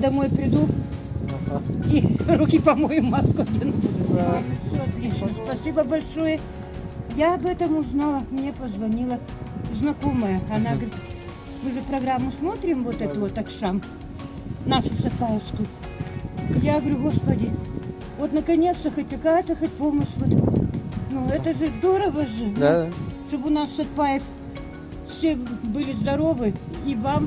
домой приду и руки помою, маску одену. Все отлично. Спасибо большое. Я об этом узнала, мне позвонила знакомая. Она говорит, мы же программу смотрим, вот эту вот Акшам, нашу Сапаевскую. Я говорю, господи, вот наконец-то хоть какая-то хоть помощь. Вот. Ну это же здорово же, Да. чтобы у нас Сапаев все были здоровы. И вам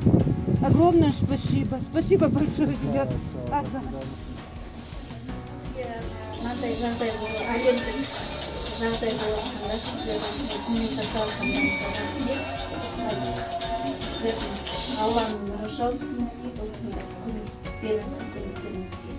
огромное спасибо. Спасибо большое, ребят. Ага. Жағдай болу, агенттік жағдай болғанда сіздердің көмек жасаватқандарыңызға рахмет. Осындай сіздердің алланың нұры жаусын, осындай көмек беріп жатқан көмектеріңізге.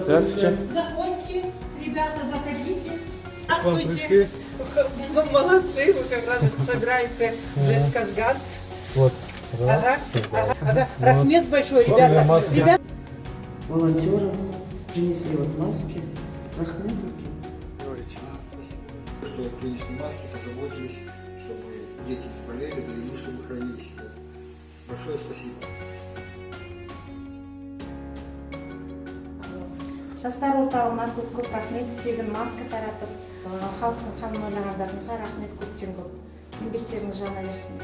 Здравствуйте. Заходите, ребята, заходите. Здравствуйте. Пришли. Ну, молодцы, вы как раз собираете уже с Казган. Вот. Ага. Рахмет большой, ребята. Ребята. Волонтерам принесли вот маски. Рахмет руки. Что принесли маски, позаботились, чтобы дети не болели, да и мы, чтобы хранили себя. Большое спасибо. Жастар орталығына көп рахмет. Тегін маска таратып, халықтың қамын ойлағандарыңызға рахмет көптен көп. Еңбектеріңіз жана берсін.